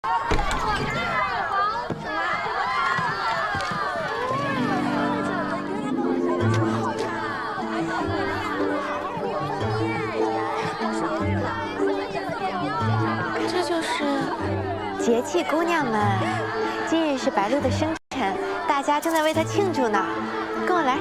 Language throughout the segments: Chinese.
这就是节气姑娘们，今日是白露的生辰，大家正在为她庆祝呢。跟我来。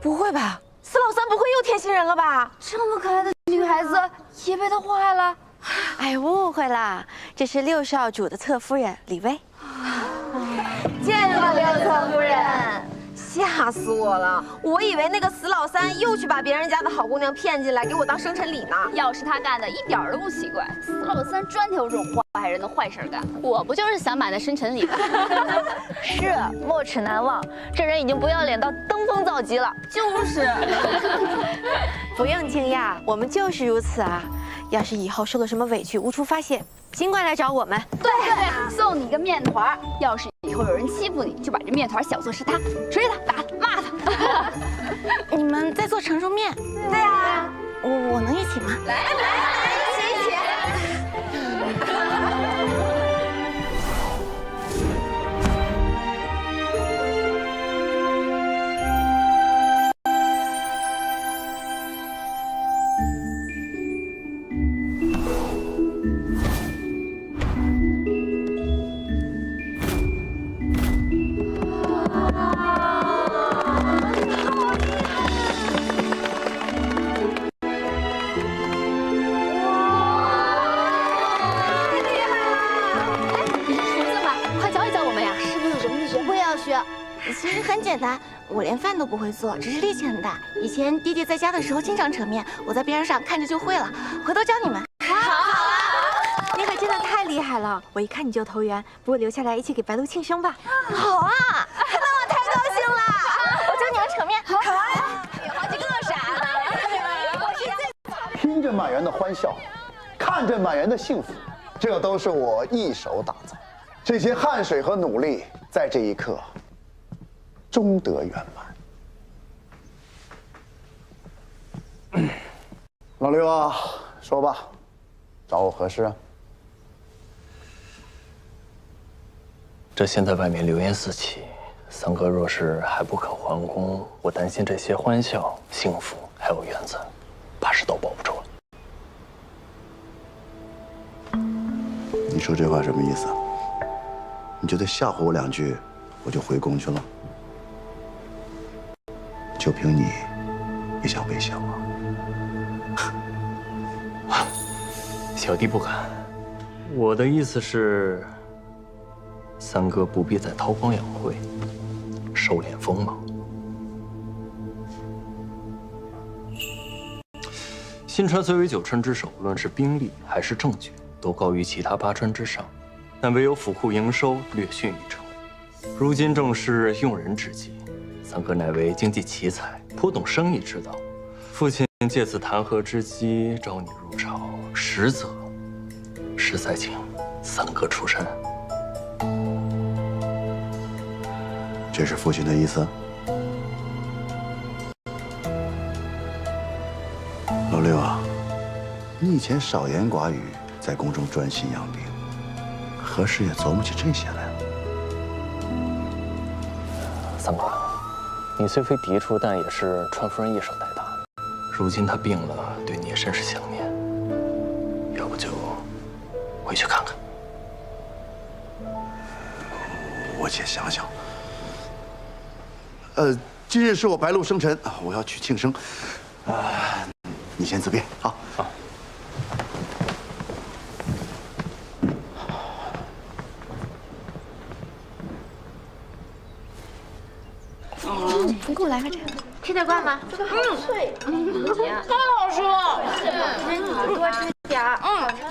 不会吧，司老三不会又添新人了吧？这么可爱的女孩子也被他祸害了。哎，误会啦，这是六少主的侧夫人李薇。见过六侧夫人，吓死我了！我以为那个死老三又去把别人家的好姑娘骗进来给我当生辰礼呢。要是他干的，一点都不奇怪。死老三专挑这种坏人的坏事干。我不就是想买那生辰礼吗？是，没齿难忘，这人已经不要脸到登峰造极了。就是，不用惊讶，我们就是如此啊。要是以后受了什么委屈无处发泄，尽管来找我们。对，送你个面团。要是以后有人欺负你，就把这面团想作是他，捶他、打他、骂他。你们在做承寿面？对啊，我能一起吗？来，一起。 其实很简单，我连饭都不会做，只是力气很大。以前爹爹在家的时候经常扯面，我在边上看着就会了。回头教你们。好啊！你可真的太厉害了，我一看你就投缘。不如留下来一起给白露庆生吧。好啊！那我太高兴了，我教你们扯面。好啊！有好几个傻子。听着满园的欢笑，看着满园的幸福，这都是我一手打造。这些汗水和努力，在这一刻。 终得圆满。老六啊，说吧，找我何事啊？这现在外面流言四起，三哥若是还不肯还宫，我担心这些欢笑、幸福还有园子，怕是都保不住了。你说这话什么意思？你觉得吓唬我两句，我就回宫去了？ 就凭你，也想威胁我？小弟不敢。我的意思是，三哥不必再韬光养晦，收敛锋芒。新川虽为九川之首，无论是兵力还是政局，都高于其他八川之上，但唯有府库营收略逊一筹。如今正是用人之际。 三哥乃为经济奇才，颇懂生意之道。父亲借此弹劾之机招你入朝，实则是在请三哥出山。这是父亲的意思。老六啊，你以前少言寡语，在宫中专心养兵，何时也琢磨起这些来了？三哥。 你虽非嫡出，但也是川夫人一手带大。如今她病了，对你也甚是想念。要不就回去看看。我且想想。今日是我白露生辰，我要去庆生。你先自便，好。好。你给我来个这个，吃得惯吗？这个好脆，太好吃了。那你们多吃点儿。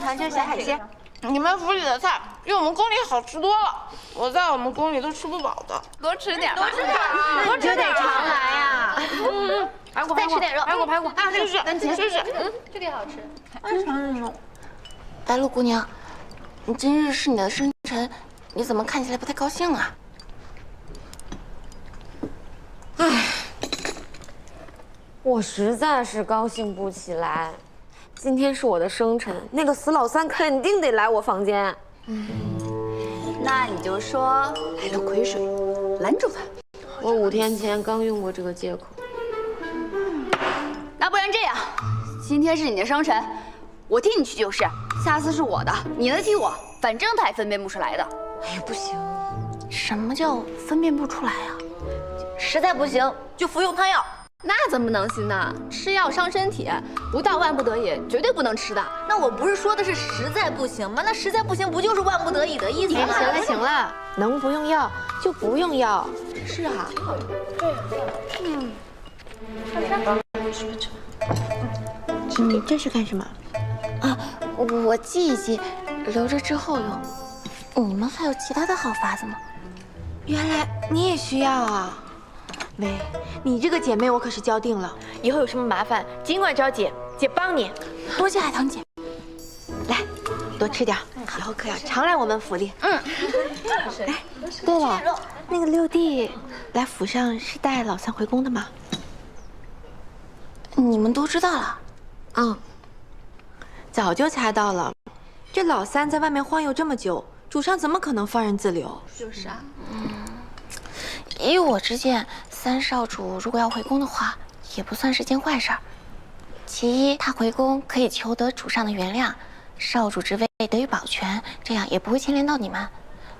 尝尝小海鲜。你们府里的菜比我们宫里好吃多了。我在我们宫里都吃不饱的。多吃点吧，你就得常来呀。再吃点肉，排骨，还有试试。这个也好吃。白鹿姑娘，你今日是你的生辰，你怎么看起来不太高兴啊？我实在是高兴不起来。今天是我的生辰，那个死老三肯定得来我房间。那你就说来了癸水，拦住他。我5天前刚用过这个借口。那不然这样，今天是你的生辰，我替你去就是，下次是我的，你能替我，反正他也分辨不出来的。哎，不行，什么叫分辨不出来啊？实在不行就服用汤药。那怎么能行呢？吃药伤身体，不到万不得已绝对不能吃的。那我不是说的是实在不行吗？那实在不行不就是万不得已的意思吗？行了行了，能不用药就不用药。是哈。你这是干什么？啊，我记一记，留着之后用。你们还有其他的好法子吗？原来你也需要啊。喂，你这个姐妹我可是交定了，以后有什么麻烦尽管找姐，姐帮你。多谢海棠姐。来，多吃点，以后可要常来我们府里。哎，对了，那个六弟来府上是带老三回宫的吗？你们都知道了？早就猜到了。这老三在外面晃悠这么久，主上怎么可能放任自流？就是啊。依我之见，三少主如果要回宫的话，也不算是件坏事儿。其一，他回宫可以求得主上的原谅，少主之位得以保全，这样也不会牵连到你们。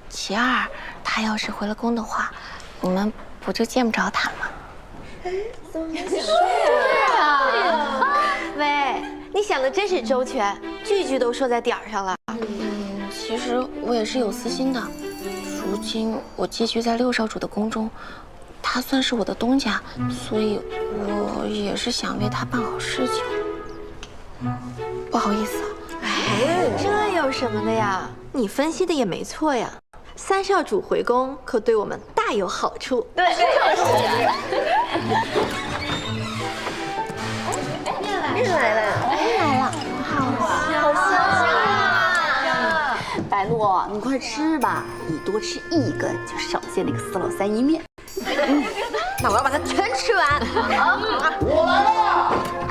其二，他要是回了宫的话，你们不就见不着他吗？喂，你想的真是周全，句句都说在点儿上了。其实我也是有私心的。如今我寄居在六少主的宫中，他算是我的东家，所以我也是想为他办好事情。不好意思啊。哎，这有什么的呀？你分析的也没错呀。三少主回宫可对我们大有好处。对，面来了。白鹿，你快吃吧，你多吃一根就少见那个死老三一面。那我要把它全吃完。我来了。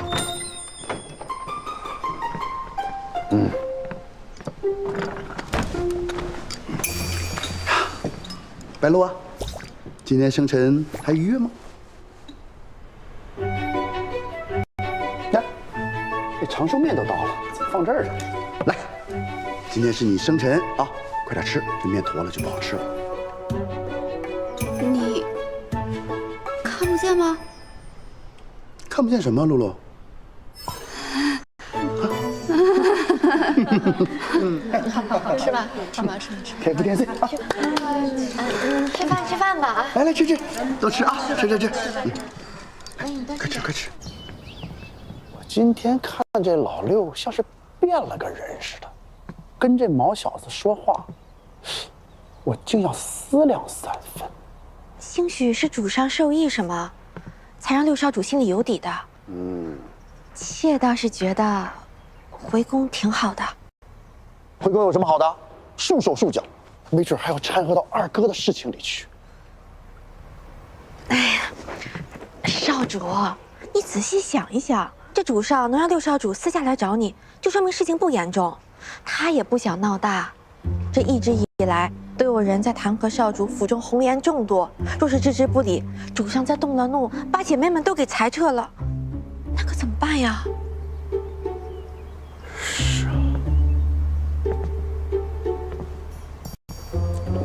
白鹿啊，今天生辰还愉悦吗？呀，这长寿面都到了，怎么放这儿了？来，今天是你生辰啊，快点吃，这面坨了就不好吃了。你看不见吗？看不见什么，露露？吃吧。开不点嘴啊！吃饭吧啊！来吃，都吃啊，吃。快吃。我今天看这老六像是变了个人似的，跟这毛小子说话，我竟要思量3分。兴许是主上授意什么，才让六少主心里有底的。妾倒是觉得回宫挺好的。回宫有什么好的？束手束脚，没准还要掺和到二哥的事情里去。哎呀，少主，你仔细想一想，这主上能让六少主私下来找你，就说明事情不严重。他也不想闹大。这一直以来都有人在弹劾少主府中红颜众多，若是置之不理，主上再动了怒，把姐妹们都给裁撤了，那可怎么办呀？是啊，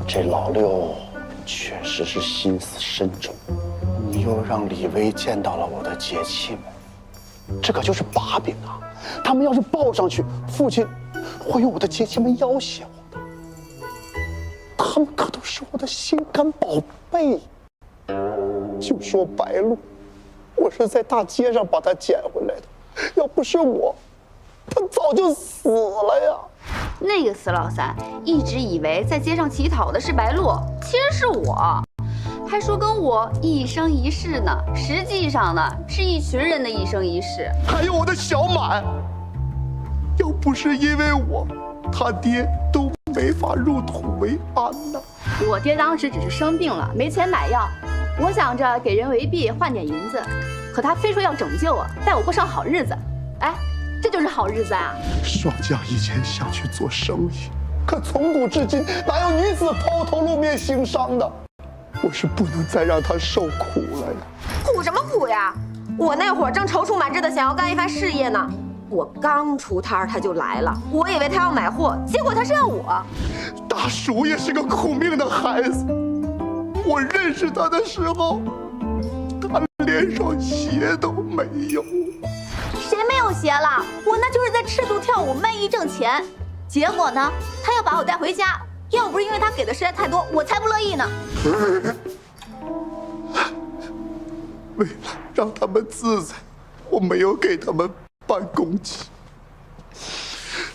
这老六确实是心思深重。你又让李薇见到了我的节气们，这可就是把柄啊！他们要是报上去，父亲会用我的节气们要挟我的。他们可都是我的心肝宝贝。就说白鹿，我是在大街上把她捡回来的，要不是我，她早就死了呀。那个死老三一直以为在街上乞讨的是白鹿，其实是我，还说跟我一生一世呢。实际上呢，是一群人的一生一世。还有我的小满，要不是因为我，他爹都没法入土为安呐。我爹当时只是生病了，没钱买药，我想着给人为币换点银子，可他非说要拯救我，带我过上好日子。哎，这就是好日子啊！霜降以前想去做生意，可从古至今哪有女子抛头露面行商的？我是不能再让他受苦了呀！苦什么苦呀？我那会儿正踌躇满志的想要干一番事业呢。我刚出摊他就来了，我以为他要买货，结果他是要我。大叔也是个苦命的孩子，我认识他的时候，他连双鞋都没有。谁没有鞋了？我那就是在赤足跳舞卖艺挣钱。结果呢，他要把我带回家，要不是因为他给的实在太多，我才不乐意呢。为了让他们自在，我没有给他们办公祭。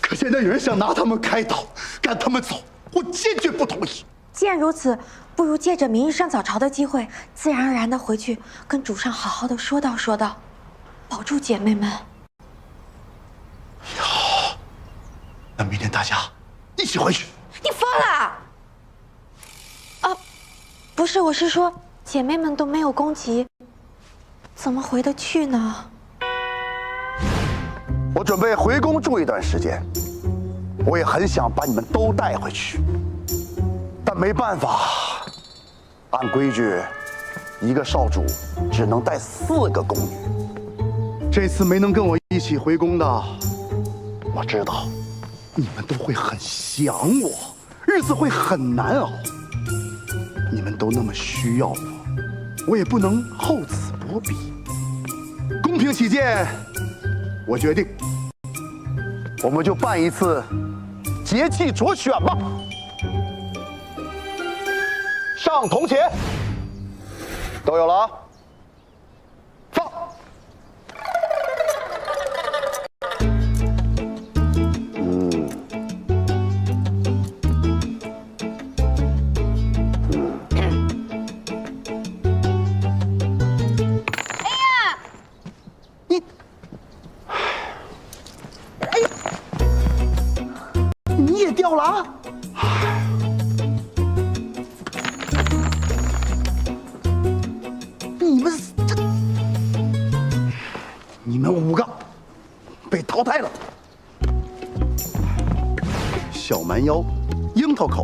可现在有人想拿他们开刀，赶他们走，我坚决不同意。既然如此，不如借着明日上早朝的机会，自然而然的回去跟主上好好的说道说道，保住姐妹们。好，那明天大家一起回去。你疯了！啊，不是，我是说姐妹们都没有攻击，怎么回得去呢？我准备回宫住一段时间，我也很想把你们都带回去，但没办法，按规矩，一个少主只能带4个宫女。这次没能跟我一起回宫的，我知道你们都会很想我，日子会很难熬。你们都那么需要我，我也不能厚此薄彼。公平起见，我决定，我们就办一次节气卓选吧。上铜钱，都有了啊。放。你也掉了啊！你们5个被淘汰了。小蛮腰，樱桃口，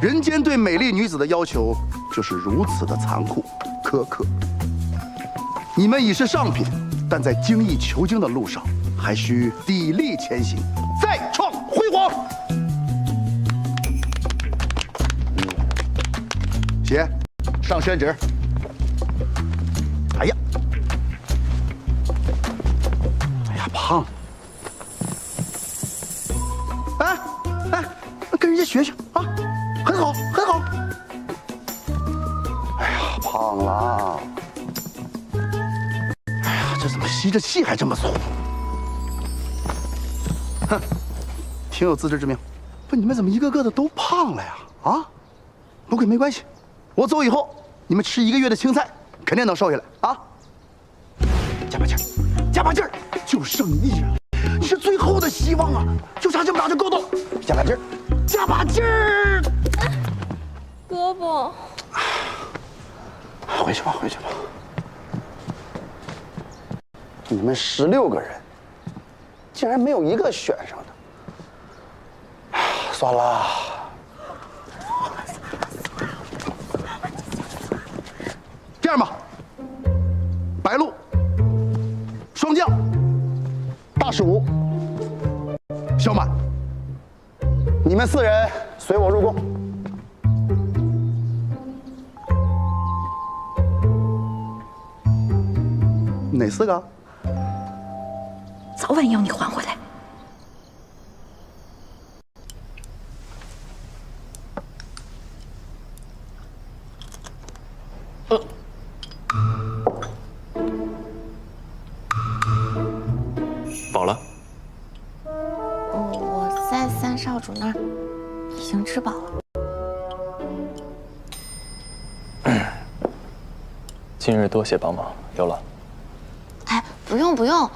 人间对美丽女子的要求就是如此的残酷苛刻。你们已是上品，但在精益求精的路上，还需砥砺前行，再创辉煌。写上宣旨。哎呀，哎呀，胖！哎哎，跟人家学学啊，很好很好。哎呀，胖了！哎呀，这怎么吸着气还这么粗？哼，挺有自知之明。不，你们怎么一个个的都胖了呀？啊？不过没关系，我走以后，你们吃1个月的青菜，肯定能瘦下来啊！加把劲儿，加把劲儿，就剩你1人了，你是最后的希望啊！就差这么打就够了，加把劲儿，加把劲儿！胳膊，回去吧，回去吧。你们16个人，竟然没有1个选上的，算了。这样吧，白鹿、霜降、大蜀、小满，你们4人随我入宫。哪4个？早晚要你还回来。饱了？我再3上经吃饱了。今日多谢帮忙，有了。哎，不用不用，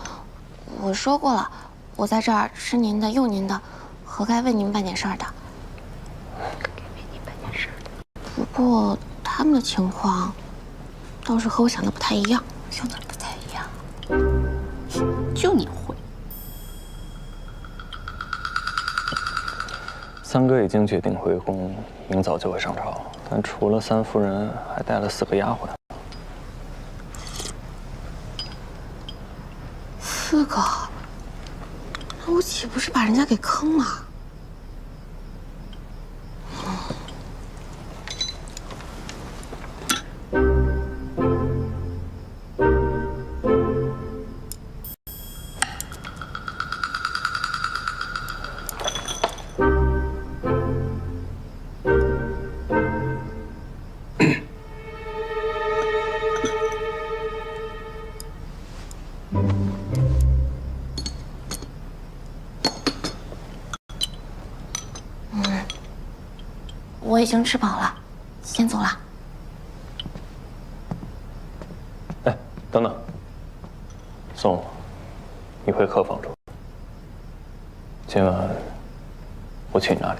我说过了，我在这儿吃您的用您的，何该为您办点事儿的？不过他们的情况倒是和我想的不太一样，就你会。三哥已经决定回宫，明早就会上朝，但除了三夫人，还带了4个丫鬟。4个，那我岂不是把人家给坑了？我已经吃饱了，先走了。哎，等等，送你回客房住。今晚我去你那里。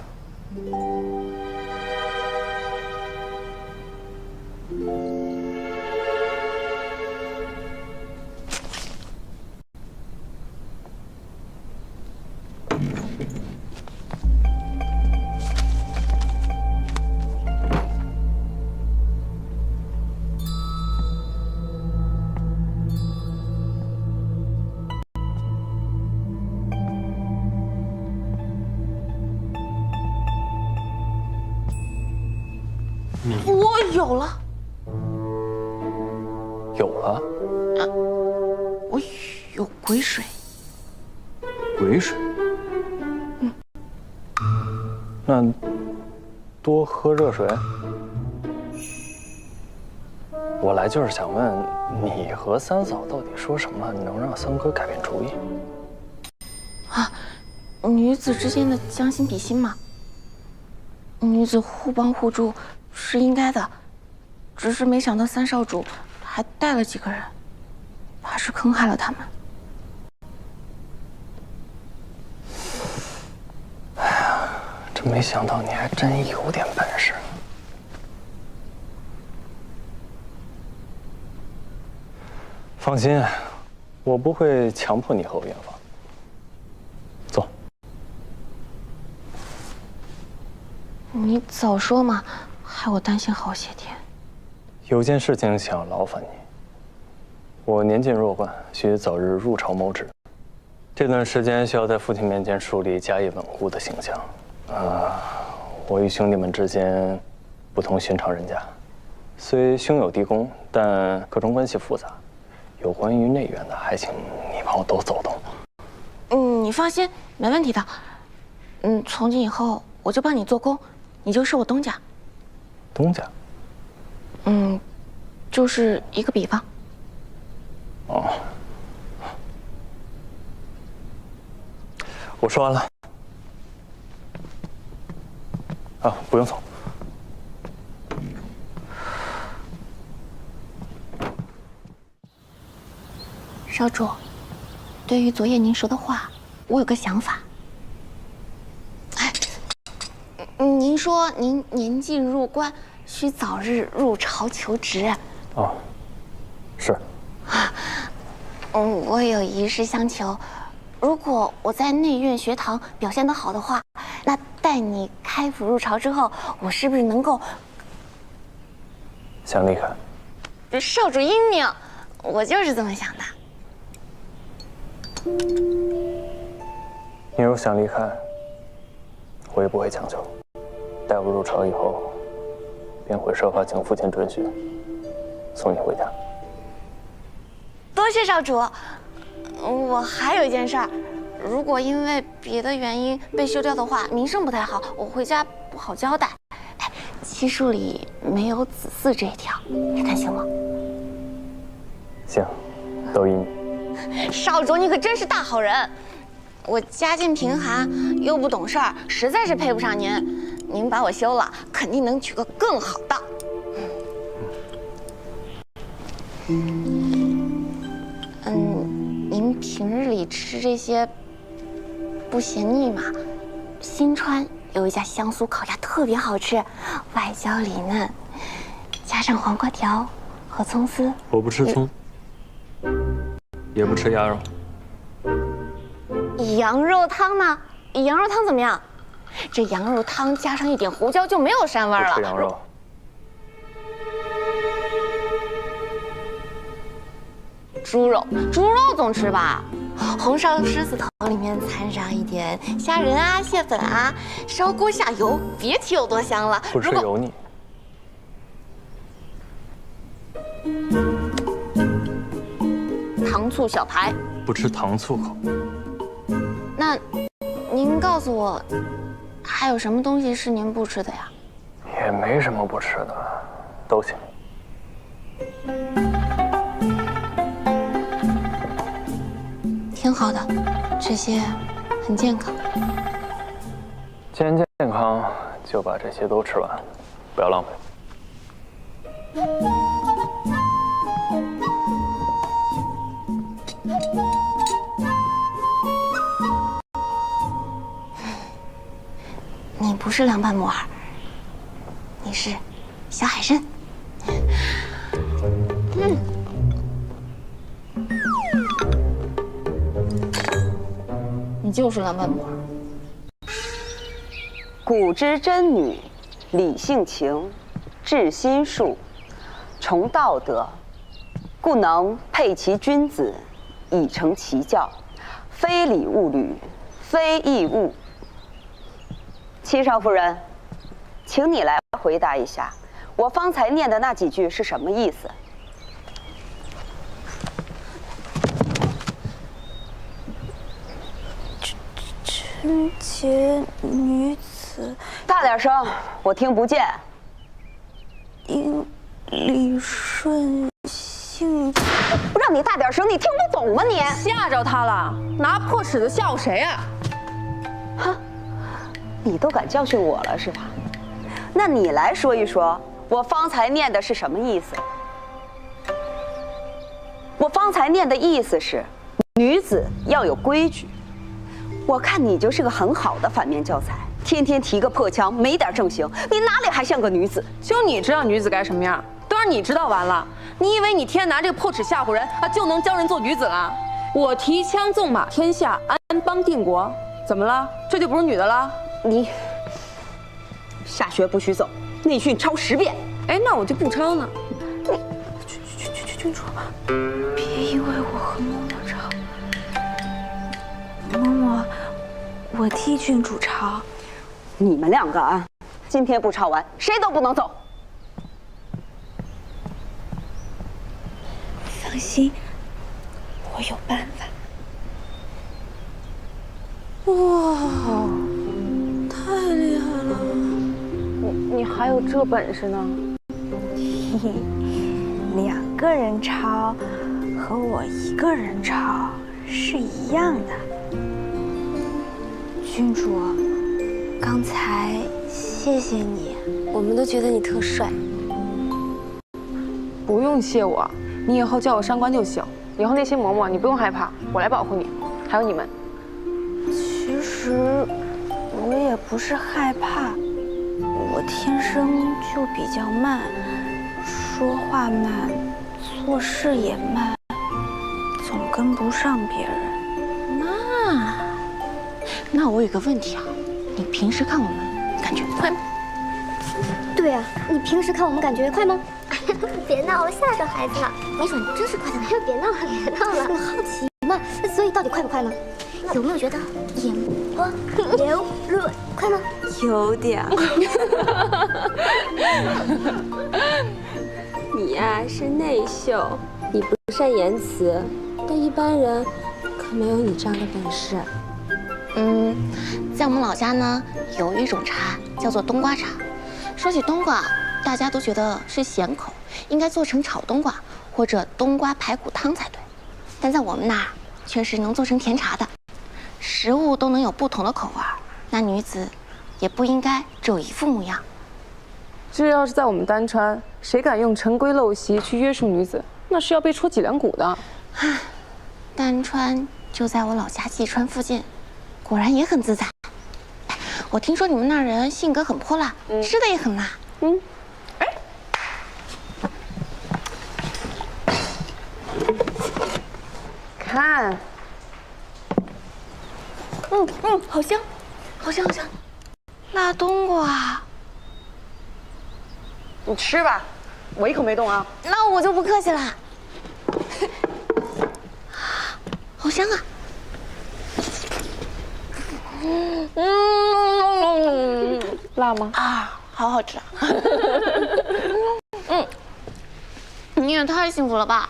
我有了，有了？我有鬼水。鬼水？那多喝热水。我来就是想问，你和三嫂到底说什么能让三哥改变主意？女子之间的将心比心嘛，女子互帮互助是应该的，只是没想到三少主还带了几个人，怕是坑害了他们。哎呀，真没想到你还真有点本事。放心，我不会强迫你和我圆房。坐。你早说嘛，害我担心好些天。有件事情想劳烦你。我年近弱冠，需早日入朝谋职。这段时间需要在父亲面前树立家业稳固的形象。我与兄弟们之间不同寻常人家，虽兄友弟恭，但各种关系复杂。有关于内院的，还请你帮我多走动。你放心，没问题的。从今以后我就帮你做工，你就是我东家。东家？就是一个比方。哦，我说完了。不用走。少主，对于昨夜您说的话，我有个想法。您说您年近入关，需早日入朝求职。是。我有一事相求，如果我在内院学堂表现得好的话，那待你开府入朝之后，我是不是能够？想离开？少主英明，我就是这么想的。你若想离开，我也不会强求。待我入朝以后，便会设法请父亲准许，送你回家。多谢少主。我还有一件事儿，如果因为别的原因被休掉的话，名声不太好，我回家不好交代。七术里没有子嗣这一条，你看行吗？行，都依你。少主，你可真是大好人。我家境贫寒，又不懂事儿，实在是配不上您。您把我休了，肯定能娶个更好的。您平日里吃这些不嫌腻吗？新川有一家香酥烤鸭特别好吃，外焦里嫩，加上黄瓜条和葱丝。我不吃葱，也不吃鸭肉。羊肉汤呢？羊肉汤怎么样？这羊肉汤加上一点胡椒就没有膻味了。不吃羊肉。猪肉总吃吧。红烧狮子头里面掺上一点虾仁啊、蟹粉啊，烧锅下油，别提有多香了。不吃油腻。糖醋小排，不吃糖醋口。那您告诉我，还有什么东西是您不吃的呀？也没什么不吃的，都行。挺好的，这些很健康。既然健康，就把这些都吃完，不要浪费。你不是凉拌木耳，你是小海参。你就是凉拌木耳。古之真女，理性情，治心术，崇道德，故能配其君子，以成其教，非礼勿履，非义勿。七少夫人，请你来回答一下，我方才念的那几句是什么意思？贞洁女子，大点声，我听不见。应理顺性。不让你大点声，你听不懂吗你？吓着他了，拿破尺子吓唬谁啊？哼，你都敢教训我了是吧？那你来说一说，我方才念的是什么意思？我方才念的意思是，女子要有规矩。我看你就是个很好的反面教材，天天提个破枪，没点正形，你哪里还像个女子？就你知道女子该什么样，都让你知道完了。你以为你天天拿这个破尺吓唬人啊，就能教人做女子了？我提枪纵马天下，安邦定国，怎么了？这就不是女的了？你下学不许走，内训抄10遍。哎，那我就不抄呢。郡主，别以为我和嬷嬷吵。嬷嬷，我替郡主抄。你们2个啊，今天不抄完，谁都不能走。放心，我有办法。哇，太厉害了！你还有这本事呢2个人抄和我1个人抄是一样的。郡主，刚才谢谢你，我们都觉得你特帅。不用谢我，你以后叫我上官就行。以后那些嬷嬷你不用害怕，我来保护你，还有你们。其实我也不是害怕，我天生就比较慢，说话慢，做事也慢，总跟不上别人。那我有个问题啊，你平时看我们感觉快吗？对啊，你平时看我们感觉快吗？别闹了，吓着孩子了。没准真是快的呢。别闹了，别闹了。我好奇嘛，所以到底快不快呢？有没有觉得眼波流润快吗？有点。你呀是内秀，你不善言辞，但一般人可没有你这样的本事。在我们老家呢，有一种茶叫做冬瓜茶。说起冬瓜，大家都觉得是咸口，应该做成炒冬瓜或者冬瓜排骨汤才对。但在我们那儿，却是能做成甜茶的。食物都能有不同的口味，那女子也不应该只有一副模样。这要是在我们丹川，谁敢用陈规陋习去约束女子，那是要被戳脊梁骨的。唉，丹川就在我老家济川附近，果然也很自在。哎，我听说你们那儿人性格很泼辣，吃的也很辣。看，好香，好香，好香，辣冬瓜。你吃吧，我一口没动啊。那我就不客气了。好香啊！辣吗？啊，好好吃啊！你也太幸福了吧！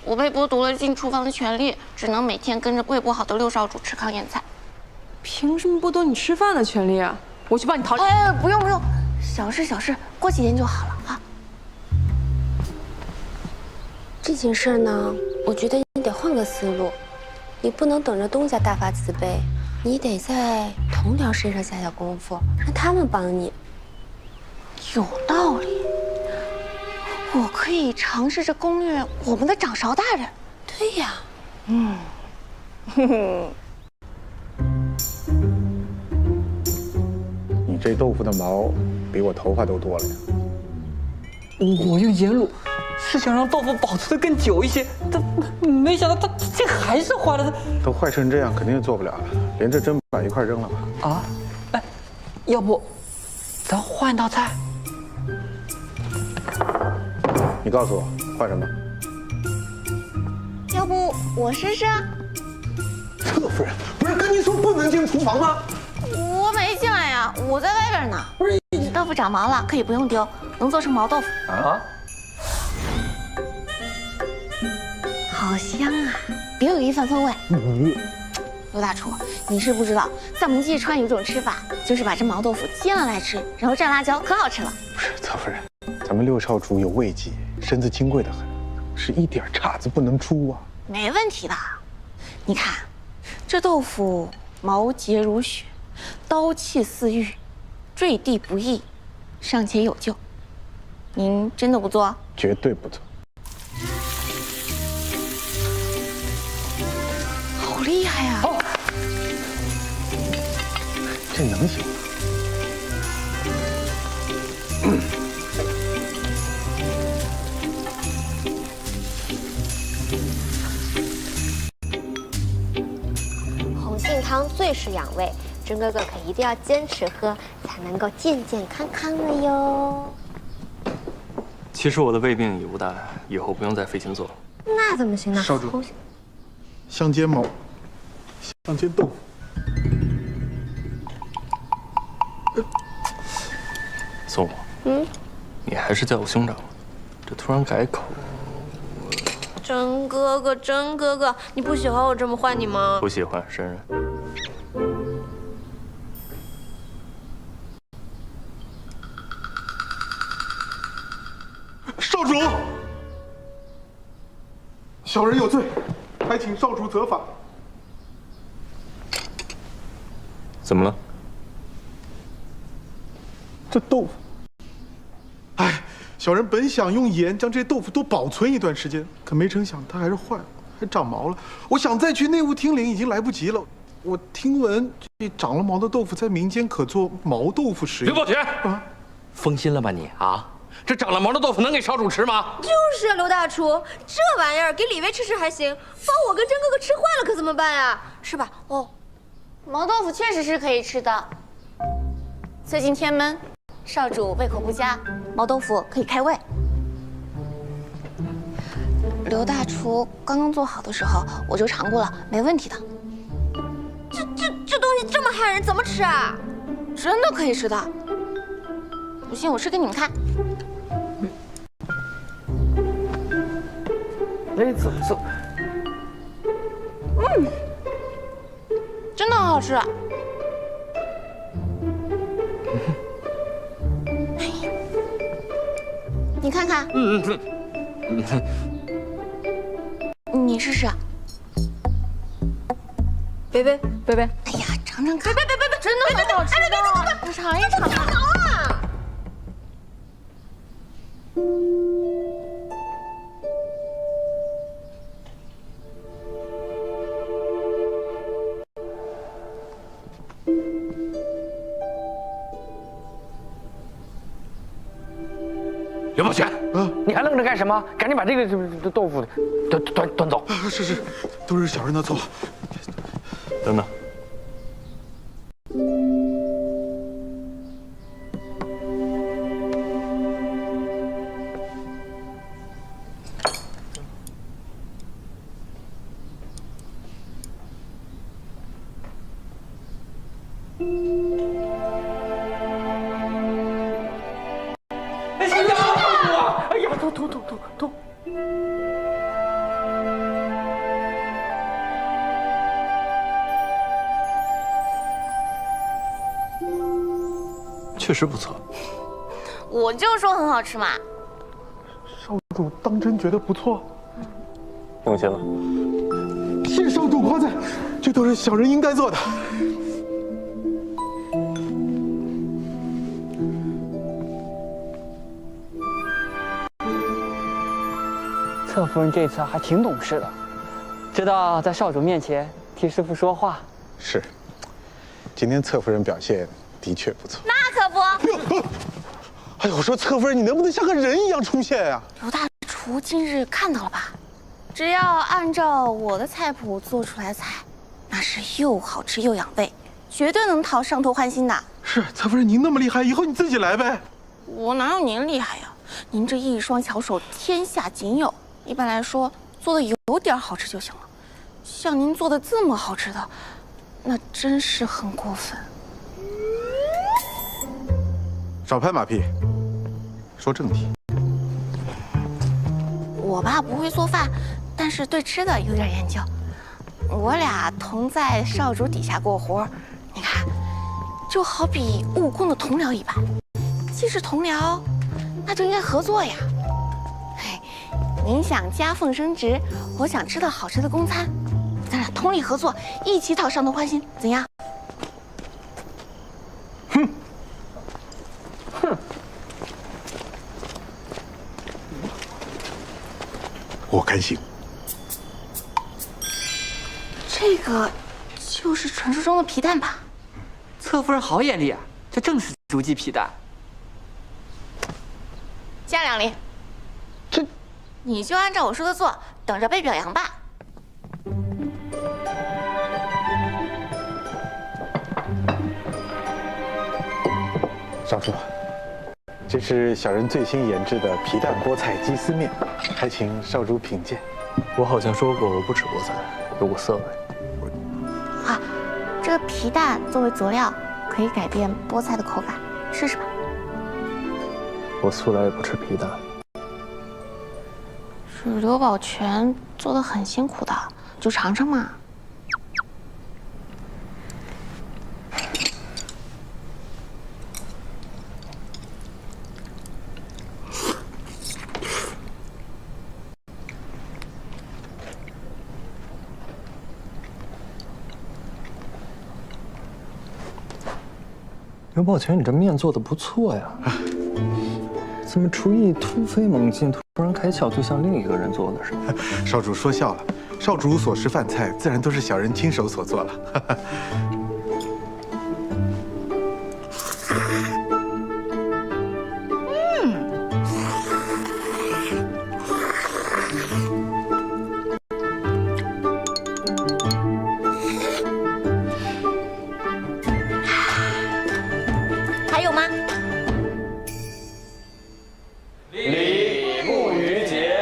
我被剥夺了进厨房的权利，只能每天跟着胃不好的六少主吃糠咽菜。凭什么剥夺你吃饭的权利啊？我去帮你讨。哎，不用不用，小事小事，过几天就好了啊。这件事呢，我觉得你得换个思路，你不能等着东家大发慈悲，你得在同僚身上下下功夫，让他们帮你。有道理，我可以尝试着攻略我们的掌勺大人。对呀，你这豆腐的毛比我头发都多了呀！我用盐卤是想让豆腐保存的更久一些，但没想到它这还是坏了。都坏成这样，肯定做不了了，连这砧板一块扔了吧。啊，哎，要不咱换道菜？你告诉我换什么？要不我试试？侧夫人，不是跟你说不能进厨房吗？我没进来呀，我在外边呢。不是，豆腐长毛了，可以不用丢，能做成毛豆腐。啊？好香啊，别有一番风味。刘大厨，你是不知道，在我们济川有种吃法，就是把这毛豆腐煎了来吃，然后蘸辣椒，可好吃了。不是，侧夫人，咱们六少主有位极，身子金贵的很，是一点岔子不能出啊。没问题的，你看，这豆腐毛洁如雪，刀气似玉，坠地不易，尚且有救。您真的不做？绝对不做。好厉害呀！哦，这能行吗？红杏汤最是养胃，真哥哥可一定要坚持喝，才能够健健康康的哟。其实我的胃病已无大碍，以后不用再费劲做了。那怎么行呢？少主，香煎毛，香煎豆腐。宋武，你还是叫我兄长吧。这突然改口，真哥哥，真哥哥，你不喜欢我这么唤你吗？不喜欢沈然。少主，小人有罪，还请少主责罚。怎么了？这豆腐，哎，小人本想用盐将这豆腐多保存一段时间，可没成想它还是坏了，还长毛了。我想再去内务厅领已经来不及了。我听闻这长了毛的豆腐在民间可做毛豆腐食用。刘宝全啊，疯心了吧你啊？这长了毛的豆腐能给少主吃吗？就是啊，刘大厨，这玩意儿给李薇吃吃还行，把我跟真哥哥吃坏了可怎么办呀？是吧？哦，毛豆腐确实是可以吃的。最近天闷，少主胃口不佳，毛豆腐可以开胃。刘大厨刚刚做好的时候，我就尝过了，没问题的。这东西这么害人，怎么吃啊？真的可以吃的，不信我吃给你们看。哎，怎么？真的很好吃。你看看，你试试。贝贝，哎呀，尝尝尝看。别，真的很好吃的，你尝一尝吧。刘宝全，你还愣着干什么？赶紧把这个豆腐端走。是，都是小人的错。等等。痛！确实不错。我就说很好吃嘛。少主当真觉得不错？用心了。谢少主夸赞，这都是小人应该做的。侧夫人这次还挺懂事的，知道在少主面前替师傅说话。是，今天侧夫人表现的确不错。那可不。哎呦，我说侧夫人，你能不能像个人一样出现呀？刘大厨今日看到了吧？只要按照我的菜谱做出来的菜，那是又好吃又养胃，绝对能讨上头欢心的。是，侧夫人您那么厉害，以后你自己来呗。我哪有您厉害呀？您这一双巧手天下仅有。一般来说，做的有点好吃就行了。像您做的这么好吃的，那真是很过分。少拍马屁，说正题。我爸不会做饭，但是对吃的有点研究。我俩同在少主底下过活，你看，就好比务工的同僚一般。既是同僚，那就应该合作呀。嘿，您想加俸升职，我想吃到好吃的公餐，咱俩通力合作，一起讨上头欢心，怎样？我甘心。这个就是传说中的皮蛋吧？侧夫人好眼力啊，这正是竹鸡皮蛋。加2厘。这，你就按照我说的做，等着被表扬吧。少主，这是小人最新研制的皮蛋菠菜鸡丝面，还请少主品鉴。我好像说过我不吃菠菜，有股涩味。啊，这个皮蛋作为佐料，可以改变菠菜的口感，试试吧。我素来也不吃皮蛋。是刘宝全做的很辛苦的，就尝尝嘛。刘宝全，你这面做的不错呀，怎么厨艺突飞猛进，突然开窍，就像另一个人做的似的？少主说笑了，少主所食饭菜自然都是小人亲手所做了。还有吗？礼木于节，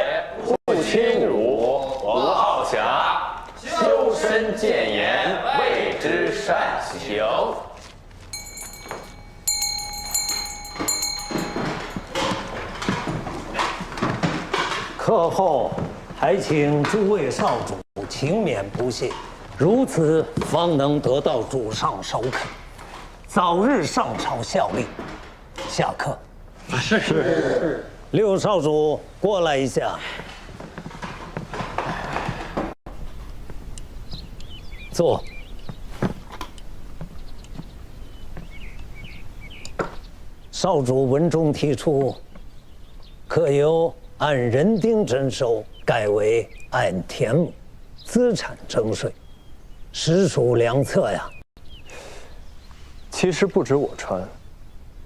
不侵辱，不好强，修身建言，谓之善行。课后还请诸位少主勤勉不懈，如此方能得到主上首肯，早日上朝效力。下课。是。六少主过来一下。坐。少主文中提出，可由按人丁征收，改为按田亩、资产征税，实属良策呀。其实不止我川，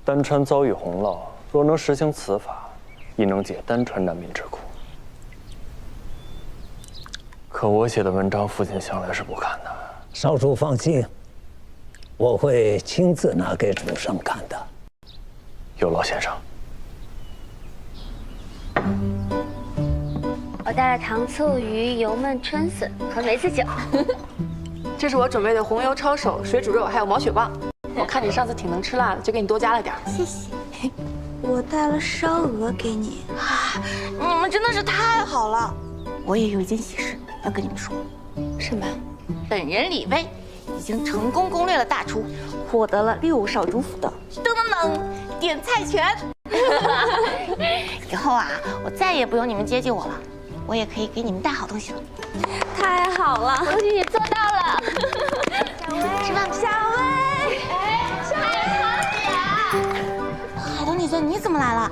丹川遭遇洪涝，若能实行此法，亦能解丹川难民之苦。可我写的文章，父亲向来是不看的。少主放心，我会亲自拿给主上看的。有劳先生。我带了糖醋鱼、油焖春笋和梅子酒。这是我准备的红油抄手、水煮肉，还有毛血旺。我看你上次挺能吃辣的，就给你多加了点。谢谢。我带了烧鹅给你。你们真的是太好了！我也有一件喜事要跟你们说。什么？本人李薇已经成功攻略了大厨，获得了6少主府的点菜权。以后啊，我再也不用你们接济我了，我也可以给你们带好东西了。太好了，恭喜你做到了。吃饭，小薇，海东姐姐，你怎么来了？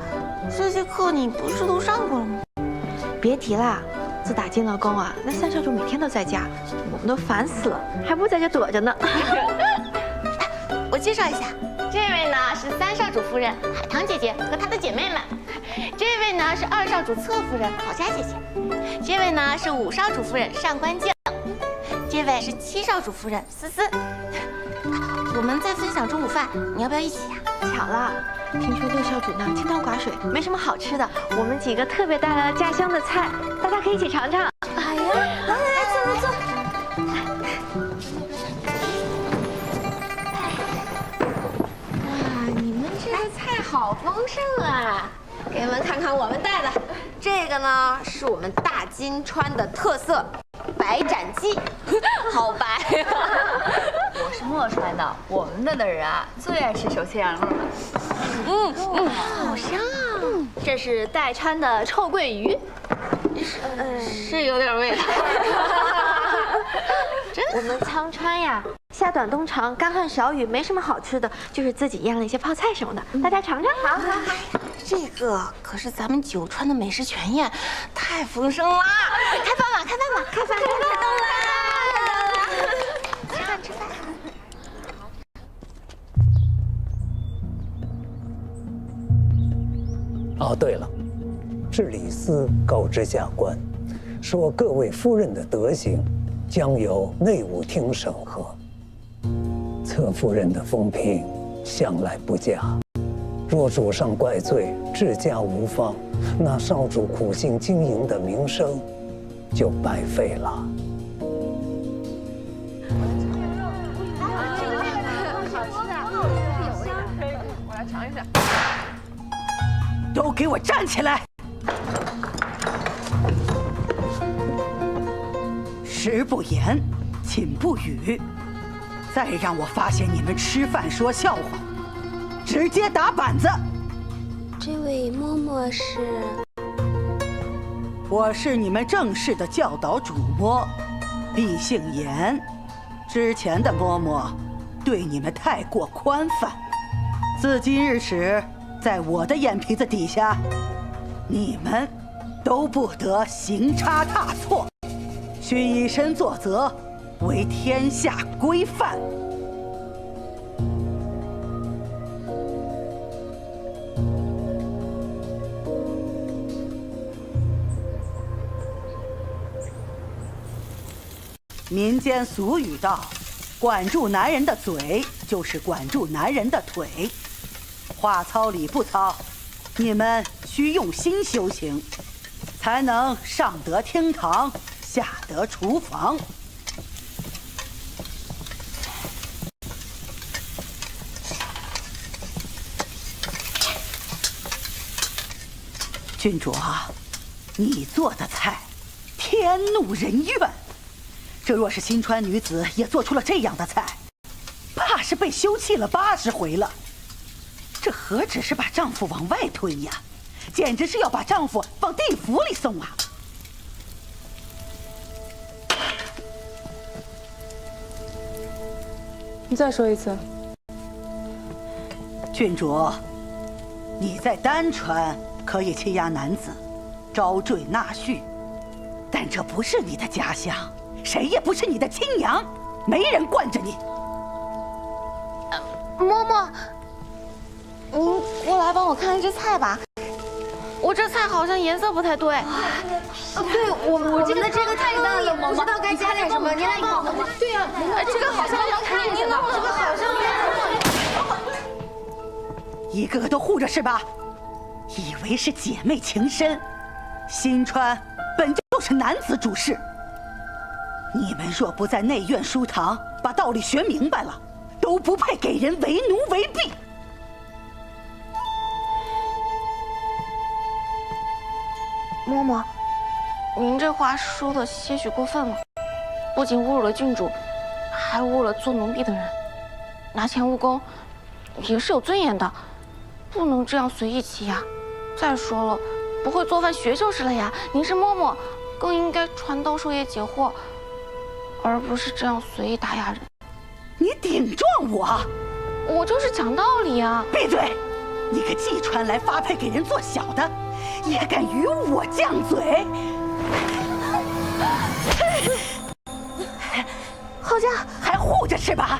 这些课你不是都上过了吗？别提啦，自打进了宫啊，那3少主每天都在家，我们都烦死了，还不如在家躲着呢。我介绍一下，这位呢是3少主夫人海棠姐姐和她的姐妹们，这位呢是2少主侧夫人郝佳姐姐，这位呢是5少主夫人上官静，这位是7少主夫人思思。我们在分享中午饭，你要不要一起呀？巧了，听说6少主呢清汤寡水，没什么好吃的，我们几个特别带来了家乡的菜，大家可以一起尝尝。哎呀，来坐。哇，你们这个菜好丰盛啊！给你们看看我们带的，这个呢是我们大金川的特色白斩鸡，好白啊！我是墨川的，我们那的人啊最爱吃手切羊肉了。好香啊！这是代川的臭鳜鱼，是有点味道。我们苍川呀，夏短冬长，干旱少雨，没什么好吃的，就是自己腌了一些泡菜什么的，大家尝尝。好。这个可是咱们九川的美食全宴，太丰盛啦！开饭吧！开饭！吃饭！哦，对了，治理司告知下官，说各位夫人的德行将由内务厅审核。侧夫人的风评向来不佳，若主上怪罪，治家无方，那少主苦心经营的名声就白费了。我来尝一下。都给我站起来！食不言，寝不语。再让我发现你们吃饭说笑话，直接打板子！这位嬷嬷是？我是你们正式的教导主嬷，毕姓严。之前的嬷嬷对你们太过宽泛，自今日始，在我的眼皮子底下，你们都不得行差踏错，需以身作则，为天下规范。民间俗语道：“管住男人的嘴，就是管住男人的腿。”话糙理不糙，你们需用心修行，才能上得厅堂，下得厨房。郡主啊，你做的菜，天怒人怨。这若是新川女子也做出了这样的菜，怕是被休弃了80回了。这何止是把丈夫往外推呀，简直是要把丈夫往地府里送啊！你再说一次。郡主，你在丹川可以欺压男子，招赘纳婿，但这不是你的家乡，谁也不是你的亲娘，没人惯着你。嬷嬷，您过来帮我看看这菜吧，我这菜好像颜色不太对。对，我们的这个太淡了，不知道该加点什么，您来帮我们。对呀，这个好像要看您的，这个好像一个个都护着是吧？以为是姐妹情深，新川本就是男子主事。你们若不在内院书堂把道理学明白了，都不配给人为奴为婢。嬷嬷，您这话说的些许过分了，不仅侮辱了郡主，还侮辱了做奴婢的人。拿钱务工也是有尊严的，不能这样随意欺压。再说了，不会做饭学就是了呀。您是嬷嬷，更应该传道授业解惑，而不是这样随意打压人。你顶撞我？我就是讲道理啊！闭嘴！你个季传来发配给人做小的，也敢与我犟嘴？好家伙，还护着是吧？